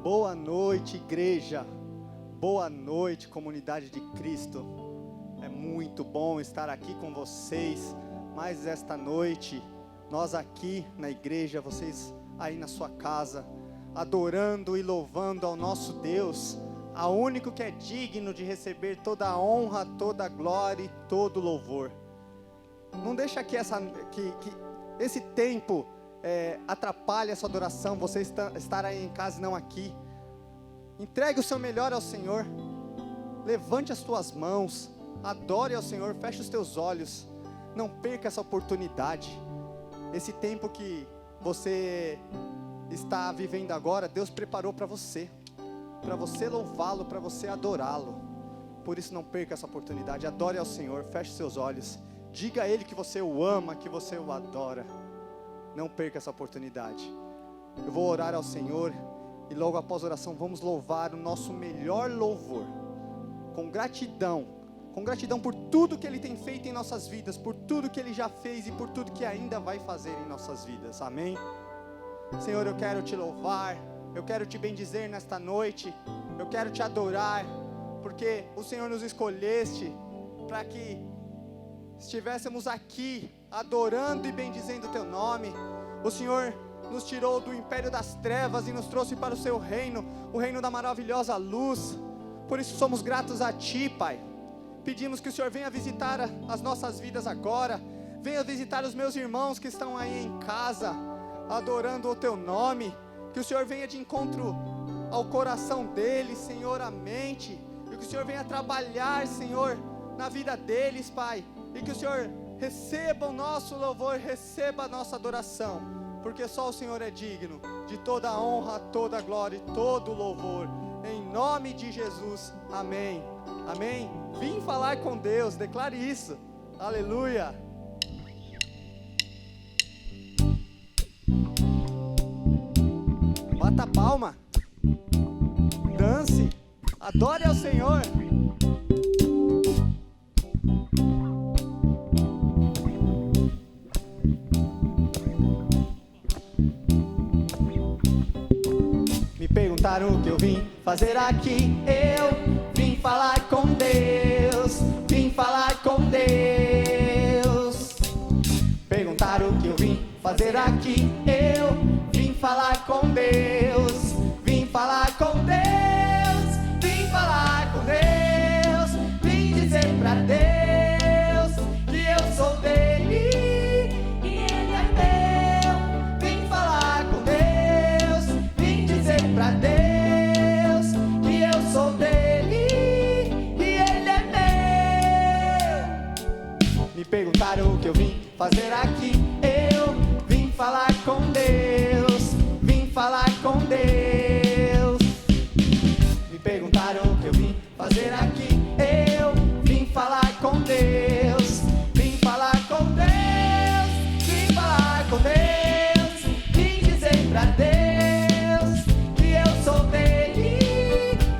Boa noite, igreja. Boa noite, comunidade de Cristo. É muito bom estar aqui com vocês. Mais esta noite, nós aqui na igreja, vocês aí na sua casa, adorando e louvando ao nosso Deus, ao único que é digno de receber toda a honra, toda a glória e todo o louvor. Não deixa que esse tempo atrapalhe a sua adoração, você estar aí em casa e não aqui. Entregue o seu melhor ao Senhor, levante as tuas mãos, adore ao Senhor, feche os teus olhos, não perca essa oportunidade. Esse tempo que você está vivendo agora, Deus preparou para você louvá-lo, para você adorá-lo. Por isso não perca essa oportunidade, adore ao Senhor, feche seus olhos, diga a Ele que você o ama, que você o adora. Não perca essa oportunidade. Eu vou orar ao Senhor e logo após a oração vamos louvar o nosso melhor louvor, com gratidão por tudo que Ele tem feito em nossas vidas, por tudo que Ele já fez e por tudo que ainda vai fazer em nossas vidas, amém? Senhor, eu quero Te louvar, eu quero Te bendizer nesta noite, eu quero Te adorar, porque o Senhor nos escolheste para que estivéssemos aqui adorando e bendizendo o Teu nome. O Senhor nos tirou do império das trevas e nos trouxe para o Seu reino, o reino da maravilhosa luz. Por isso somos gratos a Ti, Pai. Pedimos que o Senhor venha visitar as nossas vidas agora, venha visitar os meus irmãos que estão aí em casa, adorando o Teu nome, que o Senhor venha de encontro ao coração deles, Senhor, a mente, e que o Senhor venha trabalhar, Senhor, na vida deles, Pai, e que o Senhor receba o nosso louvor, receba a nossa adoração, porque só o Senhor é digno de toda a honra, toda a glória e todo o louvor, em nome de Jesus, amém, amém. Vim falar com Deus, declare isso, aleluia. Bata a palma, dance, adore ao Senhor. Me perguntaram o que eu vim fazer aqui, eu vim falar com Deus, vim falar com Deus. Perguntaram o que eu vim fazer aqui, eu vim falar com Deus, vim falar com Deus, vim falar com Deus, vim dizer pra Deus que eu sou dele e ele é meu. Vim falar com Deus, vim dizer pra Deus que eu sou dele e ele é meu. Me perguntaram o que eu vim fazer aqui, eu vim falar com Deus, vim falar com Deus. Me perguntaram o que eu vim fazer aqui, eu vim falar com Deus, vim falar com Deus, vim falar com Deus, vim dizer pra Deus que eu sou dele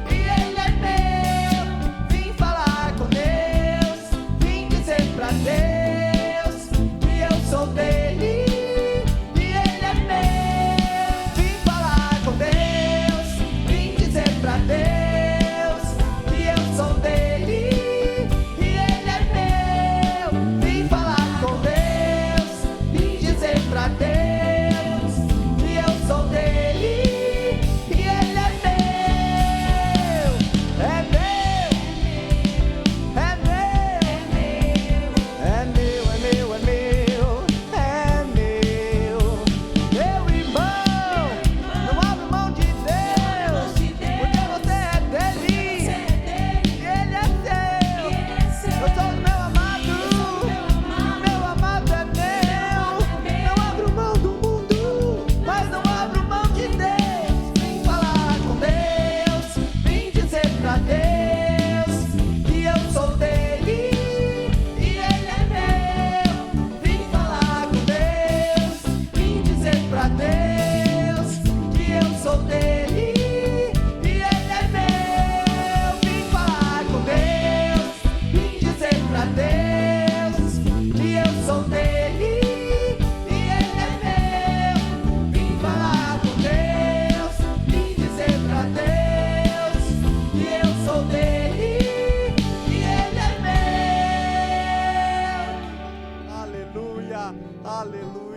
e ele é meu. Vim falar com Deus, vim dizer pra Deus que eu sou dele.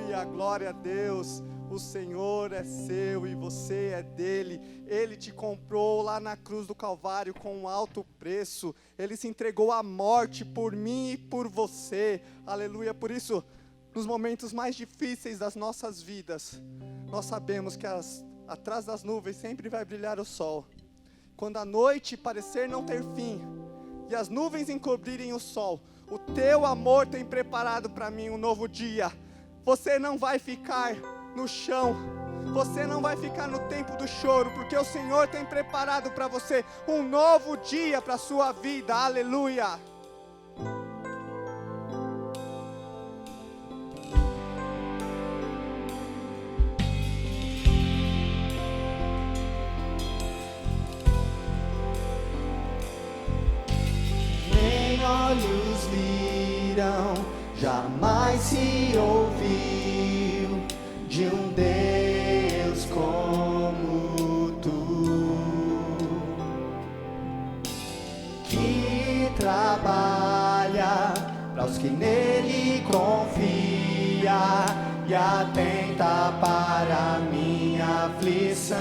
Aleluia, glória a Deus. O Senhor é seu e você é dele. Ele te comprou lá na cruz do Calvário com um alto preço. Ele se entregou à morte por mim e por você. Aleluia, por isso, nos momentos mais difíceis das nossas vidas, nós sabemos que atrás das nuvens sempre vai brilhar o sol. Quando a noite parecer não ter fim e as nuvens encobrirem o sol, o teu amor tem preparado para mim um novo dia. Você não vai ficar no chão, você não vai ficar no tempo do choro, porque o Senhor tem preparado para você um novo dia para a sua vida. Aleluia. Nem olhos viram, jamais se ouviu de um Deus como tu, que trabalha para os que nele confia e atenta para a minha aflição.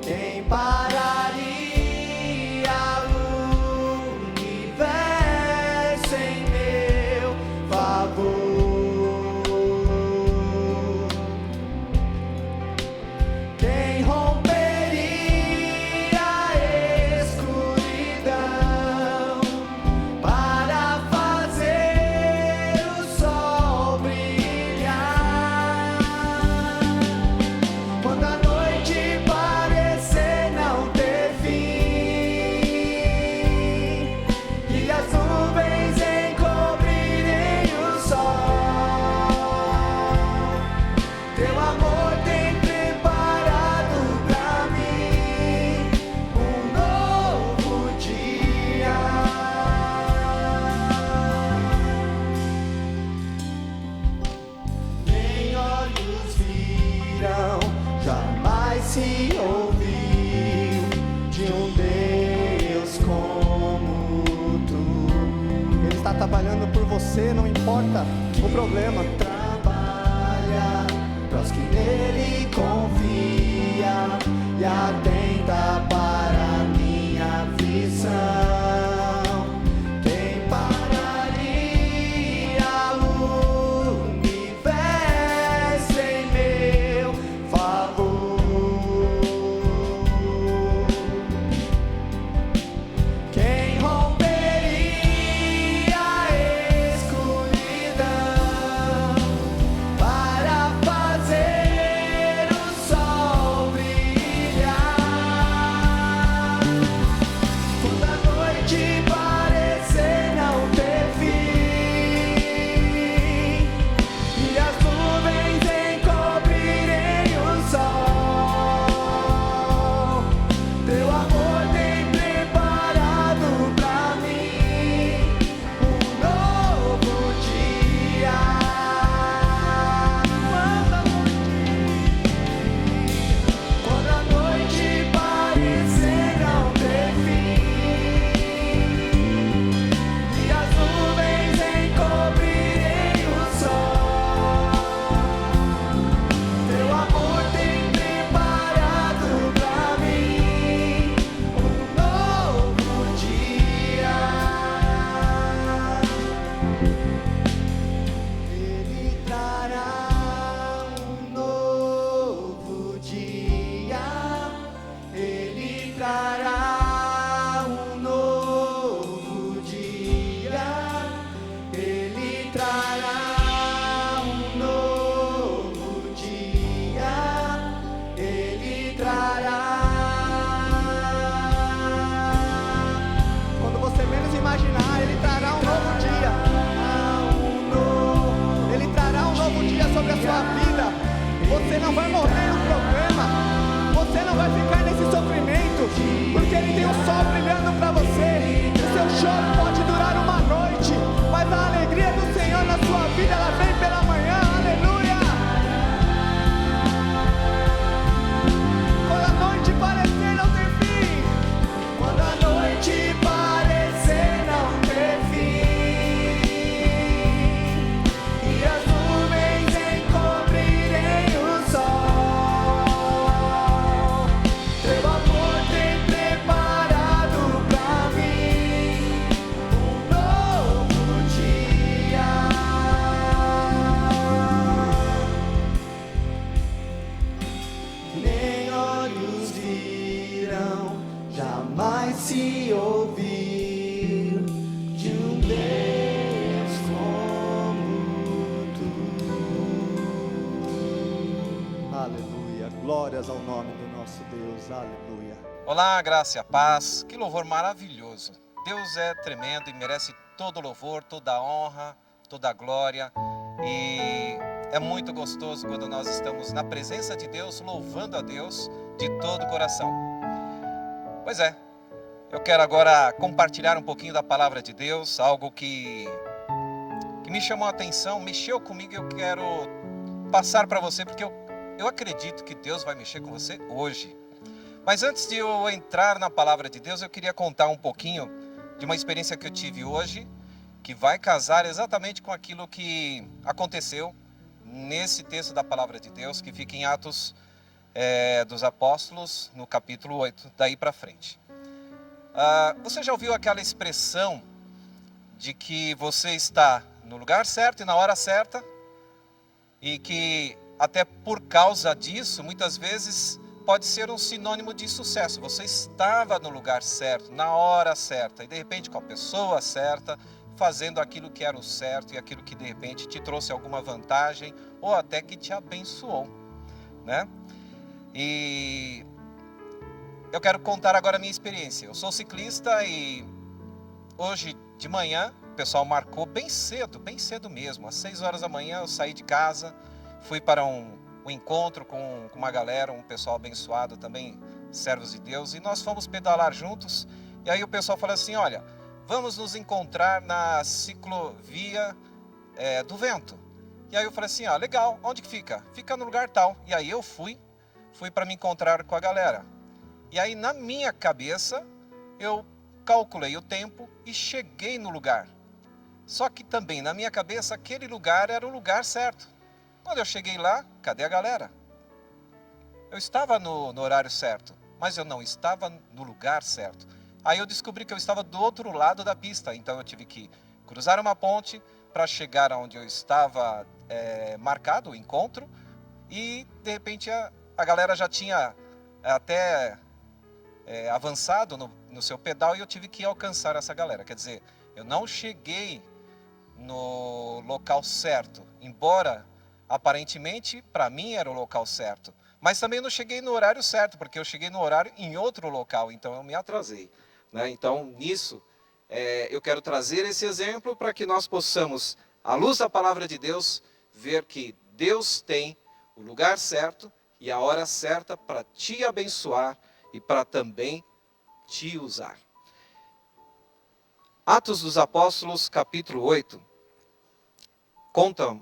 Quem pararia o universo em meu favor? Trabalhando por você, não importa o problema. Trabalha para os que nele confia e atenta para a minha aflição. Quem pararia o universo em meu favor? Quem você não vai morrer no problema, você não vai ficar nesse sofrimento, porque Ele tem o sol brilhando para você. O seu choro pode durar uma noite, mas a alegria do Senhor na sua vida, ela vem pela manhã. Aleluia! Quando a noite parecer não ter fim, quando a noite parecer não ter fim, e as nuvens Aleluia. Glórias ao nome do nosso Deus. Aleluia. Olá, graça e a paz. Que louvor maravilhoso. Deus é tremendo e merece todo louvor, toda honra, toda glória. E é muito gostoso quando nós estamos na presença de Deus, louvando a Deus de todo o coração. Pois é, eu quero agora compartilhar um pouquinho da palavra de Deus, algo que me chamou a atenção, mexeu comigo e eu quero passar para você, porque eu acredito que Deus vai mexer com você hoje. Mas antes de eu entrar na palavra de Deus, eu queria contar um pouquinho de uma experiência que eu tive hoje, que vai casar exatamente com aquilo que aconteceu nesse texto da palavra de Deus, que fica em Atos dos Apóstolos, no capítulo 8, daí para frente. Você já ouviu aquela expressão de que você está no lugar certo e na hora certa, e que até por causa disso, muitas vezes pode ser um sinônimo de sucesso. Você estava no lugar certo, na hora certa, e de repente com a pessoa certa, fazendo aquilo que era o certo e aquilo que de repente te trouxe alguma vantagem ou até que te abençoou, né? E eu quero contar agora a minha experiência. Eu sou ciclista e hoje de manhã o pessoal marcou bem cedo mesmo, às 6 horas da manhã eu saí de casa, fui para um encontro com uma galera, um pessoal abençoado também, servos de Deus, e nós fomos pedalar juntos. E aí o pessoal falou assim: olha, vamos nos encontrar na ciclovia do Vento. E aí eu falei assim: legal, onde que fica? Fica no lugar tal. E aí eu fui para me encontrar com a galera. E aí na minha cabeça eu calculei o tempo e cheguei no lugar. Só que também na minha cabeça aquele lugar era o lugar certo. Quando eu cheguei lá, cadê a galera? Eu estava no horário certo, mas eu não estava no lugar certo. Aí eu descobri que eu estava do outro lado da pista, então eu tive que cruzar uma ponte para chegar onde eu estava marcado o encontro, e de repente a galera já tinha até avançado no seu pedal e eu tive que alcançar essa galera. Quer dizer, eu não cheguei no local certo, embora aparentemente para mim era o local certo, mas também não cheguei no horário certo, porque eu cheguei no horário em outro local, então eu me atrasei, né? Então nisso eu quero trazer esse exemplo para que nós possamos, à luz da palavra de Deus, ver que Deus tem o lugar certo e a hora certa para te abençoar e para também te usar. Atos dos Apóstolos, capítulo 8, conta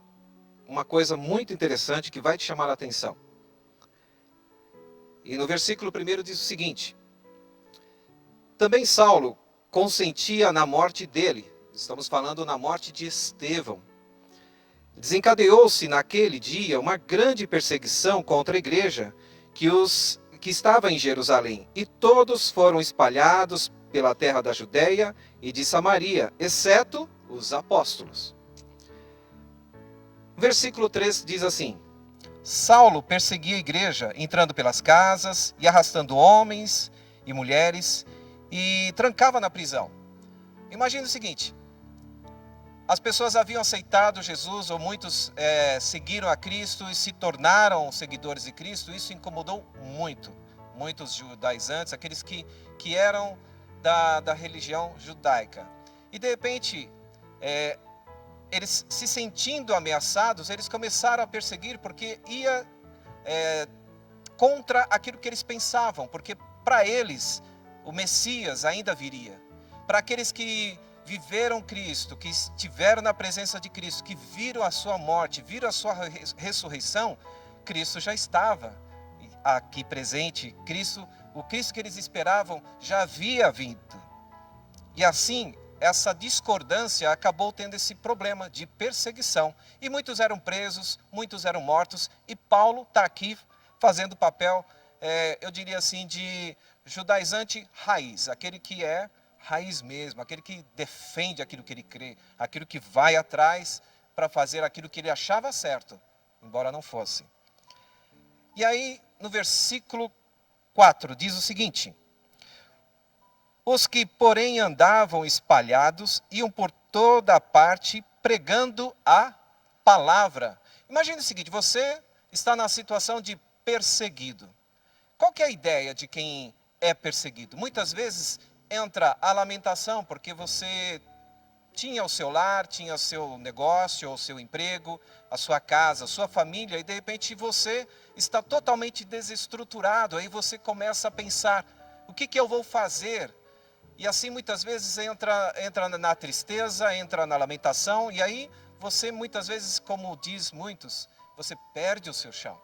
uma coisa muito interessante que vai te chamar a atenção. E no versículo 1 diz o seguinte: também Saulo consentia na morte dele, estamos falando na morte de Estevão. Desencadeou-se naquele dia uma grande perseguição contra a igreja que estava em Jerusalém, e todos foram espalhados pela terra da Judeia e de Samaria, exceto os apóstolos. Versículo 3 diz assim: Saulo perseguia a igreja, entrando pelas casas e arrastando homens e mulheres, e trancava na prisão. Imagine o seguinte: as pessoas haviam aceitado Jesus, ou muitos seguiram a Cristo e se tornaram seguidores de Cristo. Isso incomodou muitos judaizantes, aqueles que eram da religião judaica. E de repente, eles se sentindo ameaçados, eles começaram a perseguir, porque ia contra aquilo que eles pensavam, porque para eles o Messias ainda viria. Para aqueles que viveram Cristo, que estiveram na presença de Cristo, que viram a sua morte, viram a sua ressurreição, Cristo já estava aqui presente. O Cristo que eles esperavam já havia vindo. E assim, essa discordância acabou tendo esse problema de perseguição. E muitos eram presos, muitos eram mortos, e Paulo está aqui fazendo o papel, eu diria assim, de judaizante raiz, aquele que é raiz mesmo, aquele que defende aquilo que ele crê, aquilo que vai atrás para fazer aquilo que ele achava certo, embora não fosse. E aí, no versículo 4, diz o seguinte: os que, porém, andavam espalhados, iam por toda parte pregando a palavra. Imagine o seguinte: você está na situação de perseguido. Qual que é a ideia de quem é perseguido? Muitas vezes entra a lamentação, porque você tinha o seu lar, tinha o seu negócio, ou o seu emprego, a sua casa, a sua família, e de repente você está totalmente desestruturado. Aí você começa a pensar, o que eu vou fazer? E assim muitas vezes entra na tristeza, entra na lamentação, e aí você muitas vezes, como diz muitos, você perde o seu chão.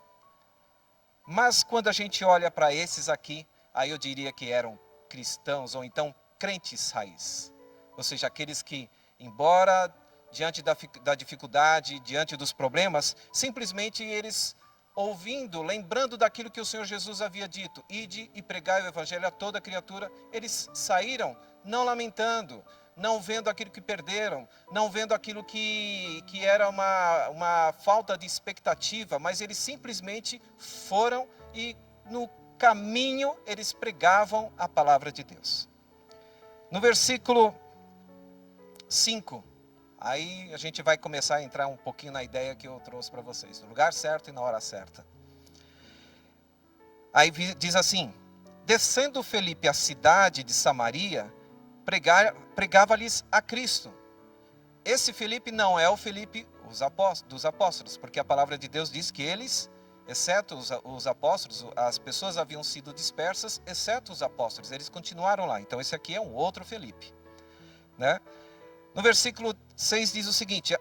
Mas quando a gente olha para esses aqui, aí eu diria que eram cristãos, ou então crentes raiz. Ou seja, aqueles que, embora diante da dificuldade, diante dos problemas, simplesmente eles ouvindo, lembrando daquilo que o Senhor Jesus havia dito, ide e pregai o evangelho a toda criatura, eles saíram não lamentando, não vendo aquilo que perderam, não vendo aquilo que era uma falta de expectativa, mas eles simplesmente foram e no caminho eles pregavam a palavra de Deus. No versículo 5, aí a gente vai começar a entrar um pouquinho na ideia que eu trouxe para vocês, no lugar certo e na hora certa. Aí diz assim, descendo Felipe à cidade de Samaria, pregava-lhes a Cristo. Esse Felipe não é o Felipe dos apóstolos, porque a palavra de Deus diz que eles, exceto os apóstolos, as pessoas haviam sido dispersas, exceto os apóstolos, eles continuaram lá. Então esse aqui é um outro Felipe, né? No versículo 6 diz o seguinte,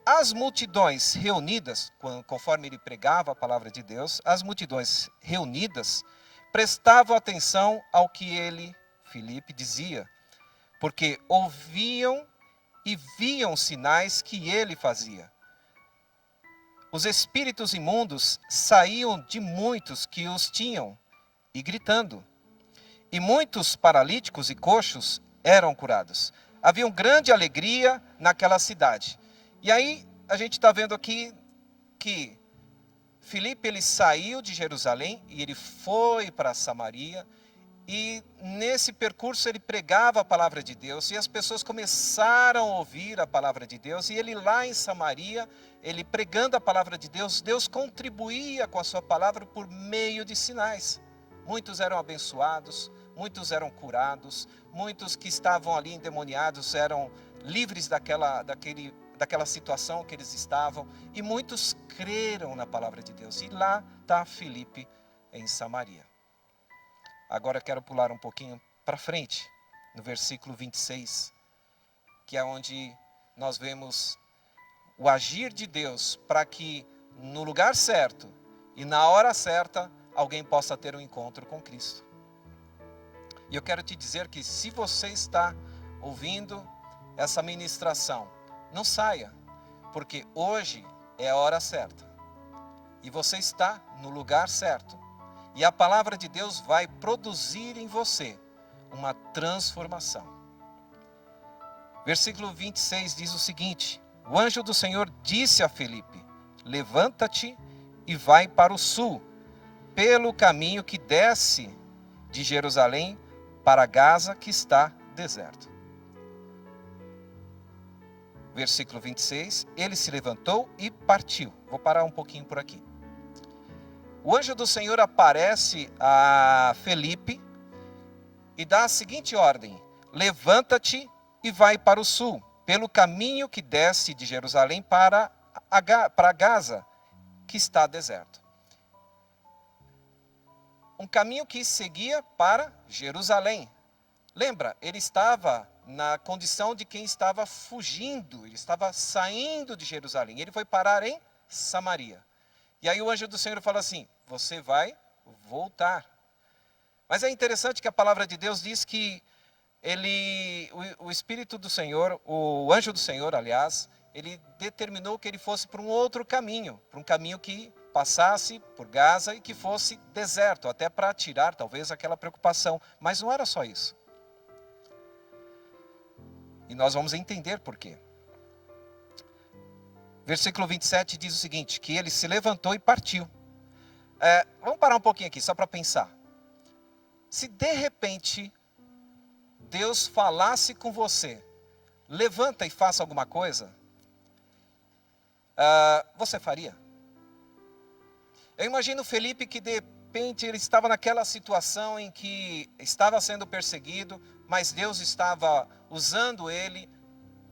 as multidões reunidas, conforme ele pregava a palavra de Deus, as multidões reunidas prestavam atenção ao que ele, Felipe, dizia, porque ouviam e viam sinais que ele fazia. Os espíritos imundos saíam de muitos que os tinham, e gritando. E muitos paralíticos e coxos eram curados. Havia uma grande alegria naquela cidade. E aí a gente está vendo aqui que Filipe ele saiu de Jerusalém e ele foi para Samaria. E nesse percurso ele pregava a palavra de Deus e as pessoas começaram a ouvir a palavra de Deus. E ele lá em Samaria, ele pregando a palavra de Deus, Deus contribuía com a sua palavra por meio de sinais. Muitos eram abençoados, muitos eram curados, muitos que estavam ali endemoniados eram livres daquela situação que eles estavam. E muitos creram na palavra de Deus. E lá está Filipe em Samaria. Agora eu quero pular um pouquinho para frente, no versículo 26, que é onde nós vemos o agir de Deus para que no lugar certo e na hora certa alguém possa ter um encontro com Cristo. E eu quero te dizer que se você está ouvindo essa ministração, não saia, porque hoje é a hora certa e você está no lugar certo. E a palavra de Deus vai produzir em você uma transformação. Versículo 26 diz o seguinte, o anjo do Senhor disse a Filipe, levanta-te e vai para o sul, pelo caminho que desce de Jerusalém para Gaza, que está deserto. Versículo 26, ele se levantou e partiu. Vou parar um pouquinho por aqui. O anjo do Senhor aparece a Felipe e dá a seguinte ordem, levanta-te e vai para o sul, pelo caminho que desce de Jerusalém para Gaza, que está deserto. Um caminho que seguia para Jerusalém. Lembra, ele estava na condição de quem estava fugindo, ele estava saindo de Jerusalém, ele foi parar em Samaria. E aí o anjo do Senhor fala assim, você vai voltar. Mas é interessante que a palavra de Deus diz que o Espírito do Senhor, o anjo do Senhor, aliás, ele determinou que ele fosse para um outro caminho, para um caminho que passasse por Gaza e que fosse deserto, até para tirar talvez aquela preocupação. Mas não era só isso. E nós vamos entender por quê. Versículo 27 diz o seguinte, que ele se levantou e partiu. Vamos parar um pouquinho aqui, só para pensar. Se de repente Deus falasse com você, levanta e faça alguma coisa, você faria? Eu imagino Felipe que de repente ele estava naquela situação em que estava sendo perseguido, mas Deus estava usando ele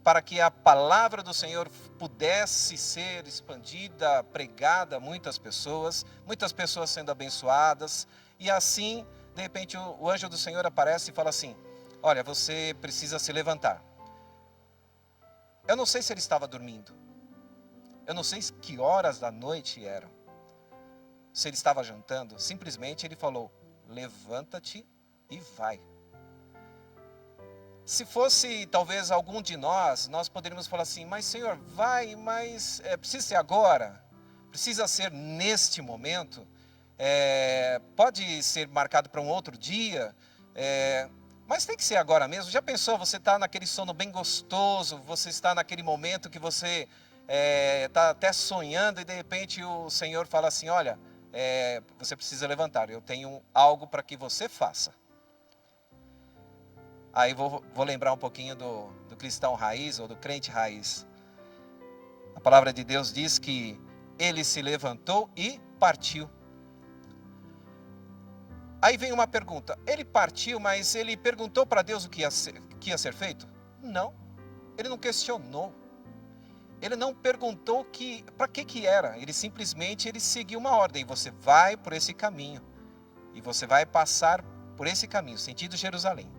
para que a palavra do Senhor pudesse ser expandida, pregada a muitas pessoas sendo abençoadas. E assim, de repente, o anjo do Senhor aparece e fala assim: olha, você precisa se levantar. Eu não sei se ele estava dormindo. Eu não sei que horas da noite eram. Se ele estava jantando. Simplesmente ele falou: levanta-te e vai. Se fosse talvez algum de nós poderíamos falar assim: mas Senhor, vai, mas precisa ser agora? Precisa ser neste momento? Pode ser marcado para um outro dia? Mas tem que ser agora mesmo. Já pensou, você está naquele sono bem gostoso, você está naquele momento que você está até sonhando e de repente o Senhor fala assim: olha, você precisa levantar, eu tenho algo para que você faça. Aí vou lembrar um pouquinho do cristão raiz ou do crente raiz. A palavra de Deus diz que ele se levantou e partiu. Aí vem uma pergunta: ele partiu, mas ele perguntou para Deus o que ia ser feito? Não, ele não questionou. Ele não perguntou para que era. Ele simplesmente seguiu uma ordem: você vai por esse caminho e você vai passar por esse caminho, sentido Jerusalém.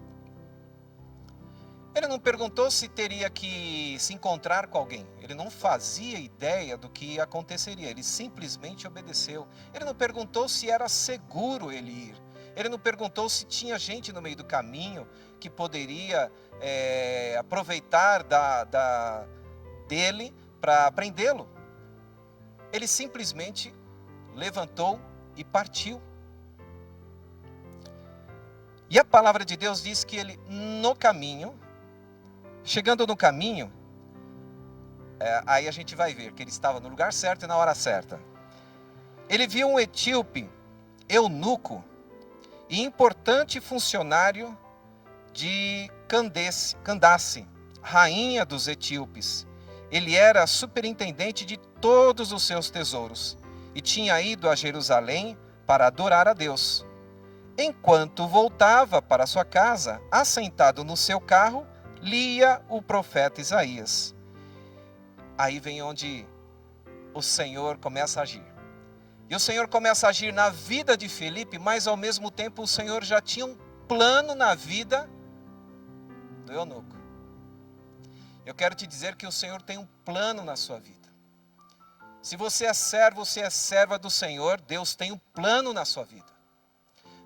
Ele não perguntou se teria que se encontrar com alguém. Ele não fazia ideia do que aconteceria. Ele simplesmente obedeceu. Ele não perguntou se era seguro ele ir. Ele não perguntou se tinha gente no meio do caminho que poderia aproveitar dele para prendê-lo. Ele simplesmente levantou e partiu. E a palavra de Deus diz que ele, no caminho, chegando no caminho, aí a gente vai ver que ele estava no lugar certo e na hora certa. Ele viu um etíope, eunuco, e importante funcionário de Candace, rainha dos etíopes. Ele era superintendente de todos os seus tesouros e tinha ido a Jerusalém para adorar a Deus. Enquanto voltava para sua casa, assentado no seu carro, lia o profeta Isaías. Aí vem onde o Senhor começa a agir. E o Senhor começa a agir na vida de Felipe, mas ao mesmo tempo o Senhor já tinha um plano na vida do eunuco. Eu quero te dizer que o Senhor tem um plano na sua vida. Se você é servo, você é serva do Senhor, Deus tem um plano na sua vida.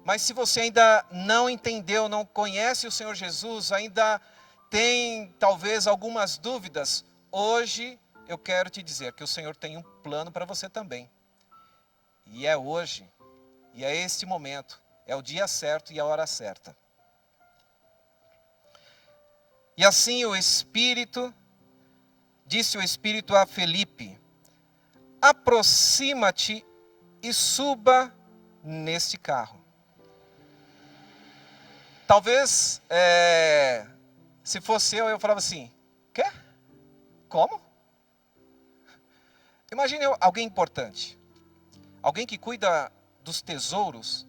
Mas se você ainda não entendeu, não conhece o Senhor Jesus, ainda tem talvez algumas dúvidas, hoje eu quero te dizer que o Senhor tem um plano para você também. E é hoje, e é este momento, é o dia certo e a hora certa. E assim disse o Espírito a Felipe: aproxima-te e suba neste carro. Talvez, se fosse eu falava assim: quê? Como? Imagine alguém importante. Alguém que cuida dos tesouros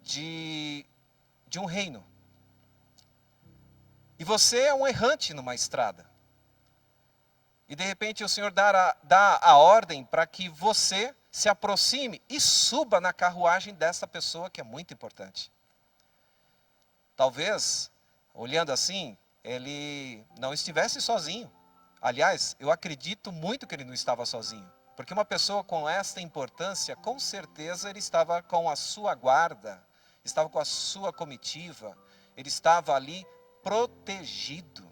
de um reino. E você é um errante numa estrada. E de repente o Senhor dá a ordem para que você se aproxime e suba na carruagem dessa pessoa que é muito importante. Talvez, olhando assim, ele não estivesse sozinho. Aliás, eu acredito muito que ele não estava sozinho. Porque uma pessoa com esta importância, com certeza ele estava com a sua guarda, estava com a sua comitiva, ele estava ali protegido.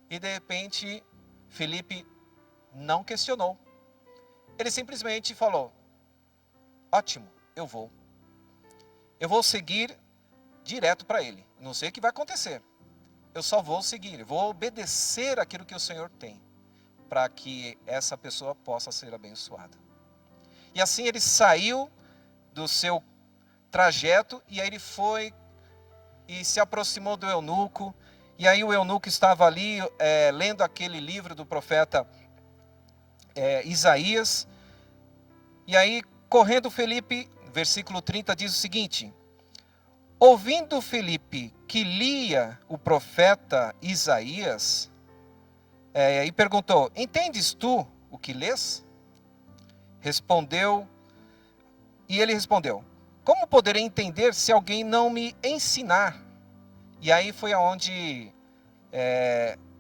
E de repente, Felipe não questionou. Ele simplesmente falou: ótimo, eu vou seguir direto para ele. Não sei o que vai acontecer. Eu só vou seguir, vou obedecer aquilo que o Senhor tem, para que essa pessoa possa ser abençoada. E assim ele saiu do seu trajeto, e aí ele foi e se aproximou do eunuco. E aí o eunuco estava ali lendo aquele livro do profeta Isaías. E aí correndo Felipe, versículo 30 diz o seguinte: ouvindo Felipe que lia o profeta Isaías, e perguntou: entendes tu o que lês? Ele respondeu: como poderei entender se alguém não me ensinar? E aí foi aonde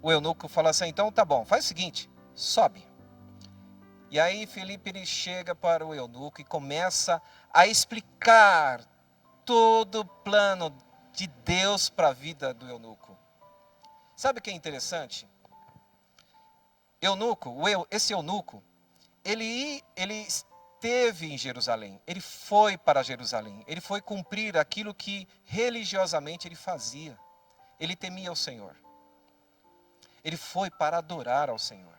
o eunuco falou assim: então tá bom, faz o seguinte, sobe. E aí Felipe ele chega para o eunuco e começa a explicar todo o plano de Deus para a vida do eunuco. Sabe o que é interessante? Esse eunuco, ele esteve em Jerusalém, ele foi para Jerusalém, ele foi cumprir aquilo que religiosamente ele fazia. Ele temia o Senhor. Ele foi para adorar ao Senhor.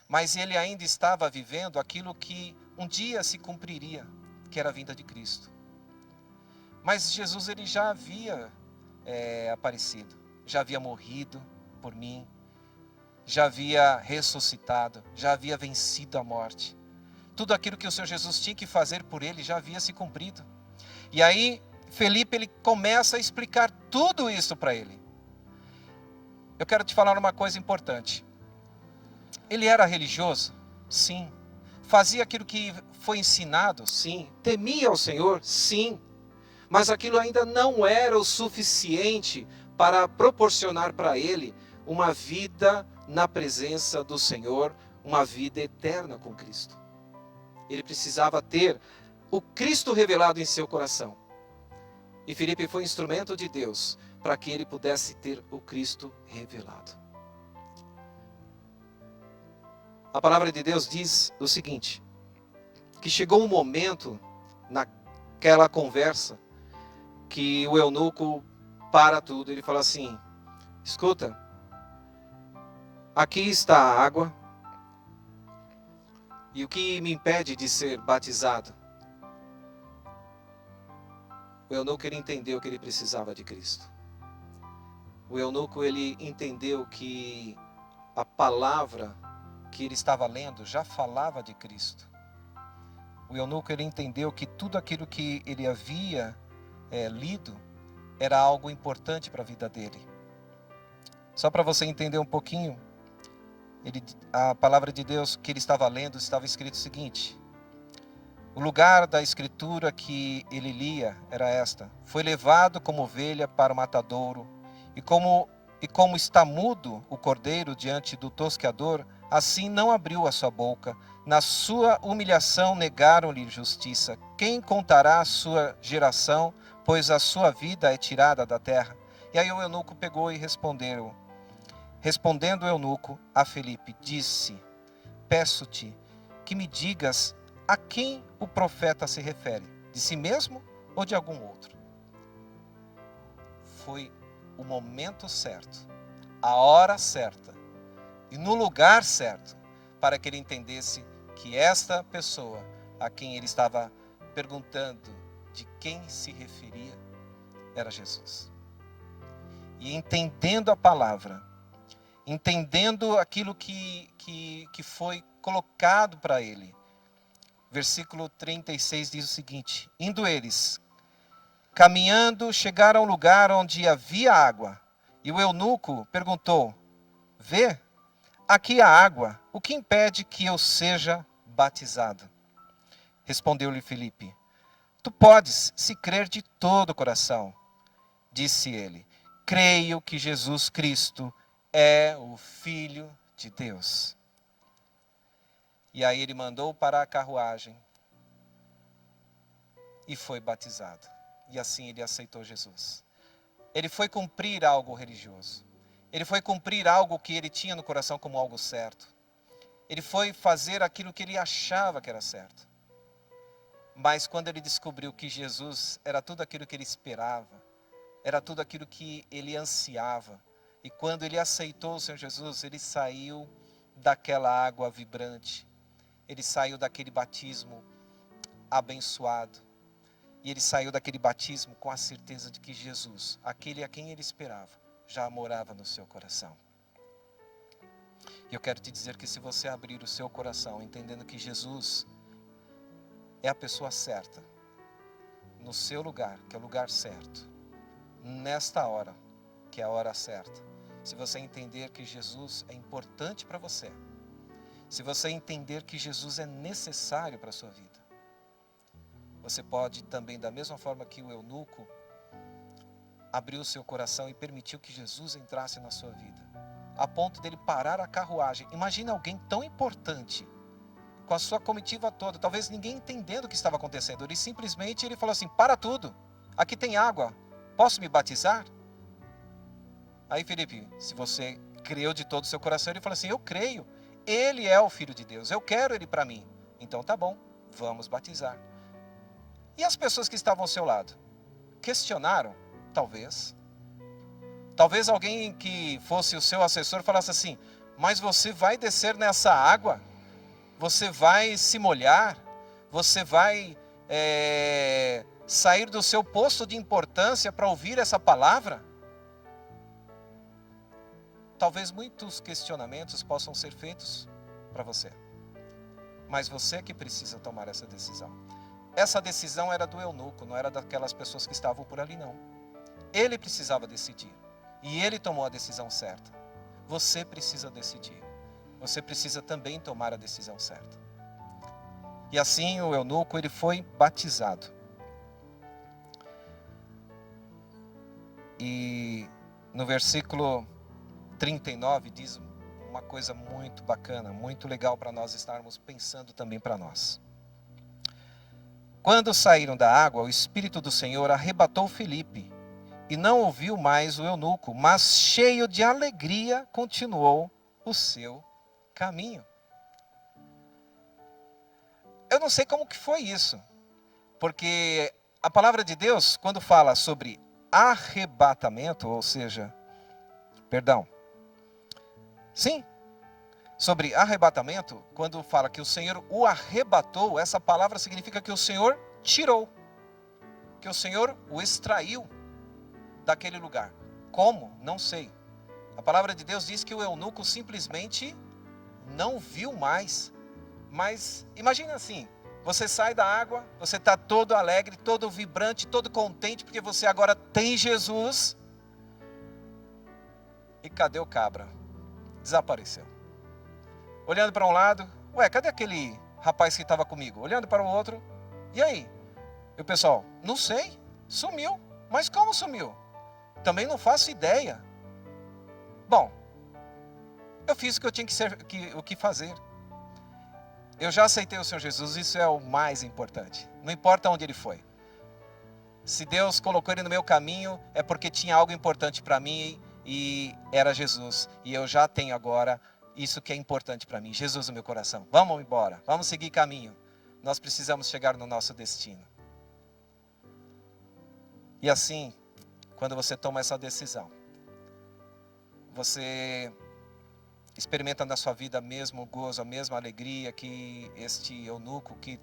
Mas ele ainda estava vivendo aquilo que um dia se cumpriria, que era a vinda de Cristo. Mas Jesus ele já havia aparecido, já havia morrido por mim, já havia ressuscitado, já havia vencido a morte. Tudo aquilo que o Senhor Jesus tinha que fazer por ele já havia se cumprido. E aí Felipe ele começa a explicar tudo isso para ele. Eu quero te falar uma coisa importante. Ele era religioso? Sim. Fazia aquilo que foi ensinado? Sim. Temia o Senhor? Sim. Mas aquilo ainda não era o suficiente para proporcionar para ele uma vida na presença do Senhor, uma vida eterna com Cristo. Ele precisava ter o Cristo revelado em seu coração. E Felipe foi instrumento de Deus para que ele pudesse ter o Cristo revelado. A palavra de Deus diz o seguinte, que chegou um momento naquela conversa que o eunuco para tudo, ele fala assim: escuta, aqui está a água, e o que me impede de ser batizado? O eunuco ele entendeu que ele precisava de Cristo. O eunuco ele entendeu que a palavra que ele estava lendo já falava de Cristo. O eunuco ele entendeu que tudo aquilo que ele havia lido era algo importante para a vida dele. Só para você entender um pouquinho, a palavra de Deus que ele estava lendo estava escrito o seguinte: o lugar da escritura que ele lia era esta: foi levado como ovelha para o matadouro, e como está mudo o cordeiro diante do tosqueador, assim não abriu a sua boca. Na sua humilhação negaram-lhe justiça. Quem contará a sua geração, pois a sua vida é tirada da terra? E aí o eunuco pegou e respondeu. Respondendo o eunuco a Felipe, disse: peço-te que me digas a quem o profeta se refere, de si mesmo ou de algum outro? Foi o momento certo, a hora certa e no lugar certo para que ele entendesse que esta pessoa a quem ele estava perguntando de quem se referia era Jesus. E entendendo a palavra, entendendo aquilo que foi colocado para ele, versículo 36 diz o seguinte: indo eles, caminhando, chegaram a um lugar onde havia água. E o eunuco perguntou: vê, aqui há água, o que impede que eu seja batizado? Respondeu-lhe Filipe: tu podes, se crer de todo o coração. Disse ele: creio que Jesus Cristo é o Filho de Deus. E aí ele mandou para a carruagem e foi batizado. E assim ele aceitou Jesus. Ele foi cumprir algo religioso. Ele foi cumprir algo que ele tinha no coração como algo certo. Ele foi fazer aquilo que ele achava que era certo. Mas quando ele descobriu que Jesus era tudo aquilo que ele esperava, era tudo aquilo que ele ansiava, e quando ele aceitou o Senhor Jesus, ele saiu daquela água vibrante, ele saiu daquele batismo abençoado, e ele saiu daquele batismo com a certeza de que Jesus, aquele a quem ele esperava, já morava no seu coração. E eu quero te dizer que se você abrir o seu coração, entendendo que Jesus é a pessoa certa, no seu lugar, que é o lugar certo, nesta hora, que é a hora certa. Se você entender que Jesus é importante para você, se você entender que Jesus é necessário para a sua vida, você pode também, da mesma forma que o eunuco, abrir o seu coração e permitiu que Jesus entrasse na sua vida, a ponto dele parar a carruagem. Imagina alguém tão importante, com a sua comitiva toda, talvez ninguém entendendo o que estava acontecendo. Ele falou assim: para tudo, aqui tem água, posso me batizar? Aí Felipe, se você creu de todo o seu coração, ele falou assim: eu creio, ele é o Filho de Deus, eu quero ele para mim. Então tá bom, vamos batizar. E as pessoas que estavam ao seu lado? Questionaram? Talvez. Talvez alguém que fosse o seu assessor falasse assim: mas você vai descer nessa água? Você vai se molhar? Você vai sair do seu posto de importância para ouvir essa palavra? Talvez muitos questionamentos possam ser feitos para você. Mas você que precisa tomar essa decisão. Essa decisão era do eunuco, não era daquelas pessoas que estavam por ali, não. Ele precisava decidir. E ele tomou a decisão certa. Você precisa decidir. Você precisa também tomar a decisão certa. E assim o eunuco, ele foi batizado. E no versículo 39 diz uma coisa muito bacana, muito legal para nós estarmos pensando também para nós. Quando saíram da água, o Espírito do Senhor arrebatou Filipe, e não ouviu mais o eunuco, mas cheio de alegria continuou o seu caminho. Eu não sei como que foi isso, porque a palavra de Deus, quando fala sobre arrebatamento, ou seja, sobre arrebatamento, quando fala que o Senhor o arrebatou, essa palavra significa que o Senhor tirou, que o Senhor o extraiu daquele lugar. Como? Não sei. A palavra de Deus diz que o eunuco simplesmente não viu mais. Mas imagina assim, você sai da água, você está todo alegre, todo vibrante, todo contente, porque você agora tem Jesus. E cadê o cabra? Desapareceu. Olhando para um lado, ué, cadê aquele rapaz que estava comigo? Olhando para o outro, e aí? E o pessoal, não sei, sumiu. Mas como sumiu? Também não faço ideia. Bom, eu fiz o que eu tinha que fazer. Eu já aceitei o Senhor Jesus, isso é o mais importante. Não importa onde ele foi. Se Deus colocou ele no meu caminho, é porque tinha algo importante para mim e era Jesus. E eu já tenho agora isso que é importante para mim, Jesus no meu coração. Vamos embora, vamos seguir caminho. Nós precisamos chegar no nosso destino. E assim, quando você toma essa decisão, você experimenta na sua vida mesmo gozo, a mesma alegria que este eunuco que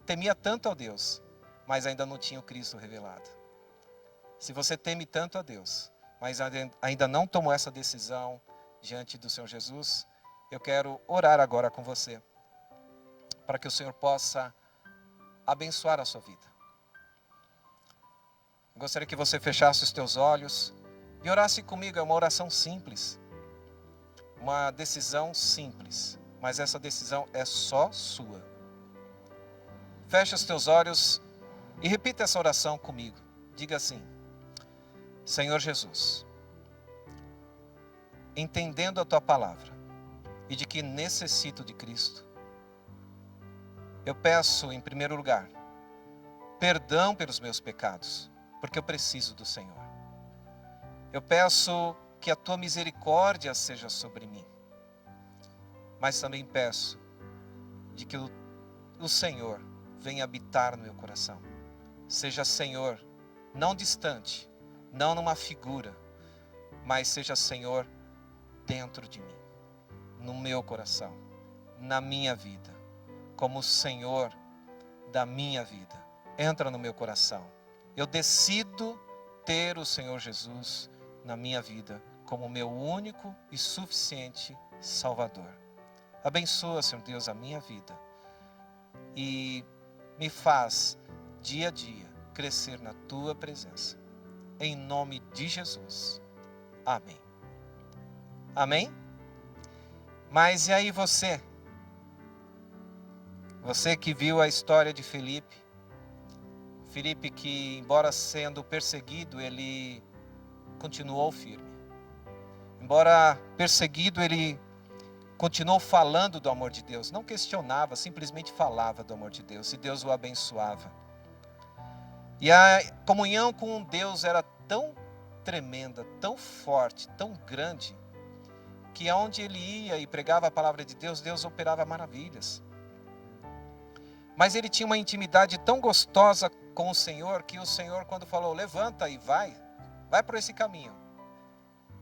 temia tanto a Deus, mas ainda não tinha o Cristo revelado. Se você teme tanto a Deus, mas ainda não tomou essa decisão diante do Senhor Jesus, eu quero orar agora com você, para que o Senhor possa abençoar a sua vida. Gostaria que você fechasse os teus olhos e orasse comigo. É uma oração simples, uma decisão simples, mas essa decisão é só sua. Feche os teus olhos e repita essa oração comigo. Diga assim: Senhor Jesus, entendendo a tua palavra e de que necessito de Cristo, eu peço, em primeiro lugar, perdão pelos meus pecados, porque eu preciso do Senhor. Eu peço que a tua misericórdia seja sobre mim, mas também peço de que o Senhor venha habitar no meu coração. Seja Senhor, não distante, não numa figura, mas seja Senhor dentro de mim, no meu coração, na minha vida, como o Senhor da minha vida. Entra no meu coração. Eu decido ter o Senhor Jesus na minha vida como meu único e suficiente Salvador. Abençoa, Senhor Deus, a minha vida e me faz dia a dia crescer na tua presença. Em nome de Jesus. Amém. Amém? Mas e aí você? Você que viu a história de Felipe. Felipe que, embora sendo perseguido, ele continuou firme. Embora perseguido, ele continuou falando do amor de Deus. Não questionava, simplesmente falava do amor de Deus. E Deus o abençoava. E a comunhão com Deus era tão tremenda, tão forte, tão grande, que aonde ele ia e pregava a palavra de Deus, Deus operava maravilhas. Mas ele tinha uma intimidade tão gostosa com o Senhor, que o Senhor, quando falou, levanta e vai por esse caminho,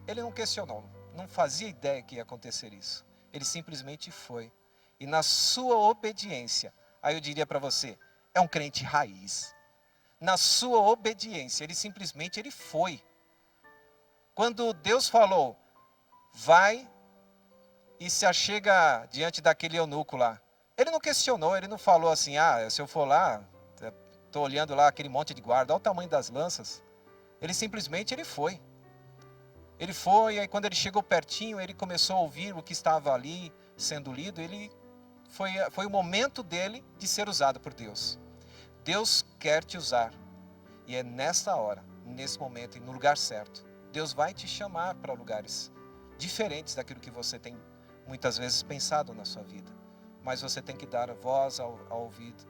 ele não questionou, não fazia ideia que ia acontecer isso. Ele simplesmente foi. E na sua obediência, aí eu diria para você, é um crente raiz. Na sua obediência, ele foi. Quando Deus falou, vai e se achega diante daquele eunuco lá, ele não questionou, ele não falou assim, se eu for lá, estou olhando lá aquele monte de guarda, olha o tamanho das lanças. Ele foi. Ele foi, e aí quando ele chegou pertinho, ele começou a ouvir o que estava ali sendo lido. Foi o momento dele de ser usado por Deus. Deus quer te usar. E é nessa hora, nesse momento e no lugar certo. Deus vai te chamar para lugares diferentes daquilo que você tem muitas vezes pensado na sua vida. Mas você tem que dar voz ao ouvido,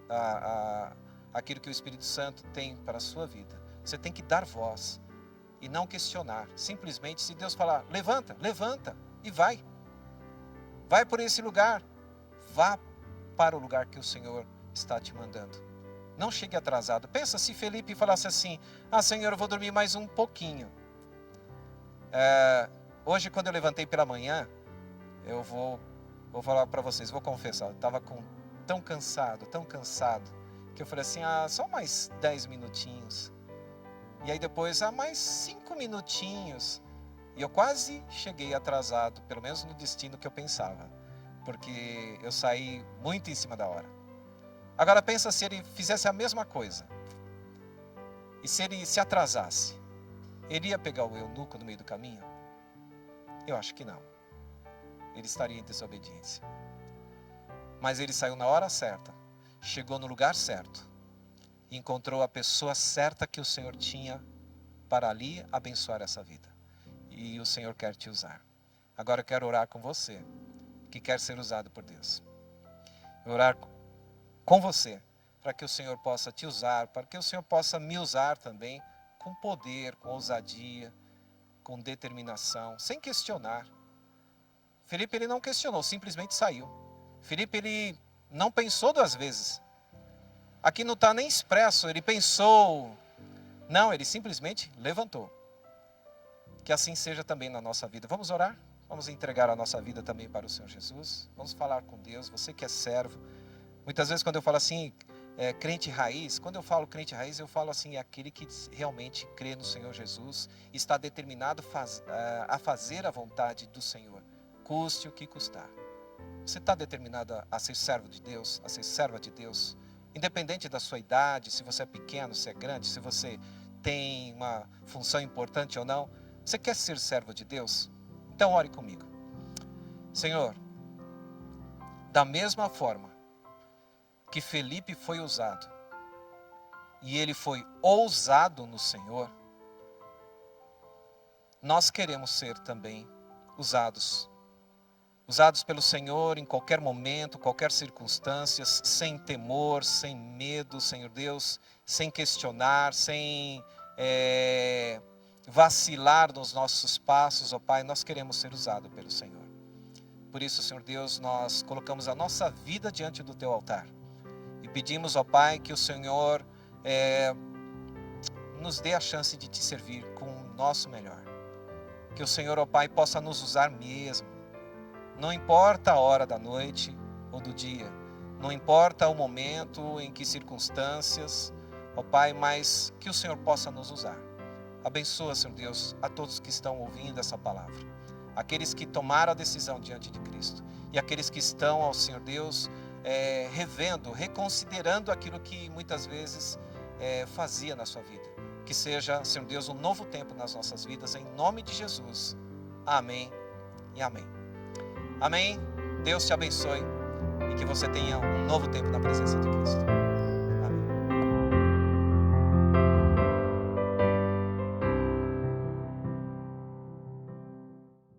aquilo que o Espírito Santo tem para a sua vida. Você tem que dar voz e não questionar. Simplesmente, se Deus falar, levanta e vai. Vai por esse lugar. Vá para o lugar que o Senhor está te mandando. Não chegue atrasado. Pensa se Felipe falasse assim, Senhor, eu vou dormir mais um pouquinho. Hoje, quando eu levantei pela manhã, eu vou falar para vocês, vou confessar, eu estava tão cansado, que eu falei assim, só mais 10 minutinhos. E aí depois, mais 5 minutinhos. E eu quase cheguei atrasado, pelo menos no destino que eu pensava. Porque eu saí muito em cima da hora. Agora pensa se ele fizesse a mesma coisa. E se ele se atrasasse. Ele ia pegar o eunuco no meio do caminho? Eu acho que não. Ele estaria em desobediência. Mas ele saiu na hora certa. Chegou no lugar certo. E encontrou a pessoa certa que o Senhor tinha para ali abençoar essa vida. E o Senhor quer te usar. Agora eu quero orar com você, que quer ser usado por Deus. Orar com você, para que o Senhor possa te usar, para que o Senhor possa me usar também, com poder, com ousadia, com determinação, sem questionar. Felipe, ele não questionou, simplesmente saiu. Felipe, ele não pensou 2 vezes. Aqui não está nem expresso, ele pensou. Não, ele simplesmente levantou. Que assim seja também na nossa vida. Vamos orar? Vamos entregar a nossa vida também para o Senhor Jesus. Vamos falar com Deus, você que é servo. Muitas vezes quando eu falo assim, crente raiz, quando eu falo crente raiz, eu falo assim, aquele que realmente crê no Senhor Jesus, está determinado a fazer a vontade do Senhor, custe o que custar. Você está determinado a ser servo de Deus, a ser serva de Deus? Independente da sua idade, se você é pequeno, se é grande, se você tem uma função importante ou não, você quer ser servo de Deus? Então ore comigo. Senhor, da mesma forma que Felipe foi usado, e ele foi ousado no Senhor, nós queremos ser também usados pelo Senhor em qualquer momento, qualquer circunstância, sem temor, sem medo, Senhor Deus, sem questionar, sem vacilar nos nossos passos, ó Pai, nós queremos ser usados pelo Senhor. Por isso, Senhor Deus, nós colocamos a nossa vida diante do Teu altar e pedimos, ó Pai, que o Senhor nos dê a chance de Te servir com o nosso melhor. Que o Senhor, ó Pai, possa nos usar mesmo. Não importa a hora da noite ou do dia, não importa o momento, em que circunstâncias, ó Pai, mas que o Senhor possa nos usar. Abençoa, Senhor Deus, a todos que estão ouvindo essa palavra, aqueles que tomaram a decisão diante de Cristo e aqueles que estão, ó Senhor Deus, revendo, reconsiderando aquilo que muitas vezes fazia na sua vida. Que seja, Senhor Deus, um novo tempo nas nossas vidas, em nome de Jesus. Amém e amém. Amém. Deus te abençoe e que você tenha um novo tempo na presença de Cristo.